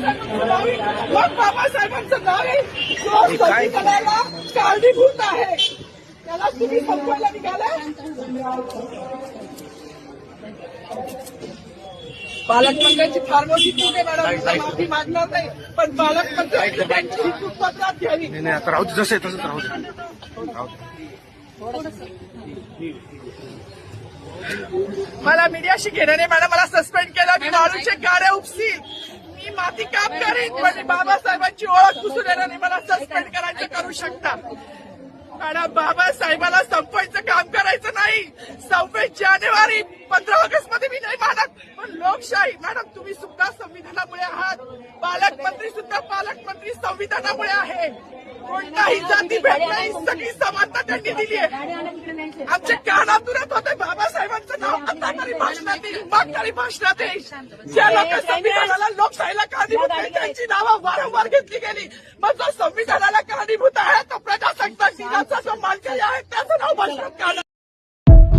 मग बाबासाहेबांचं नाव आहे जो संविधानाला कारणीभूत आहे त्याला तुम्ही संपवायला निघाला. पालकमंत्र्यांची फार मोठी चूक आहे मॅडम, माफी मागणार नाही, पण पालकमंत्र्यांची त्यांची ही चूक पत्रात घ्यावी. नाही आता राहू दे, जसं आहे तसंच राहू दे. मला मीडियाशी घेणं नाही मॅडम, मला सस्पेंड केलं, मी वाळूचे गाड्या उपसील, मी माती काम करीन, पण बाबासाहेबांची ओळख पुसून येणार नाही. मला सस्पेंड करायचं करू शकता मॅडम. बाबासाहेबाला संपवायचं काम करायचं नाही. 26 जानेवारी 15 ऑगस्ट मध्ये मी नाही मानत, पण लोकशाही मॅडम तुम्ही सुद्धा संविधानामुळे आहात. पालकमंत्री सुद्धा पालकमंत्री संविधानामुळे आहे. कोणताही जाती भेट नाही, सगळी समानता त्यांनी दिली आहे. आमच्या कानातूनच होते बाबासाहेबांचं नाव आता तरी भाषणात येईल, मग तरी भाषणात येईल. ज्या लोक संविधानाला लोकशाहीला कारणीभूत आहे त्यांची नावं वारंवार घेतली गेली. मग जो संविधानाला कारणीभूत आहे तो प्रजासत्ताक दिनाचा जो मानकरी आहे त्याचं नाव भाषणात काढा.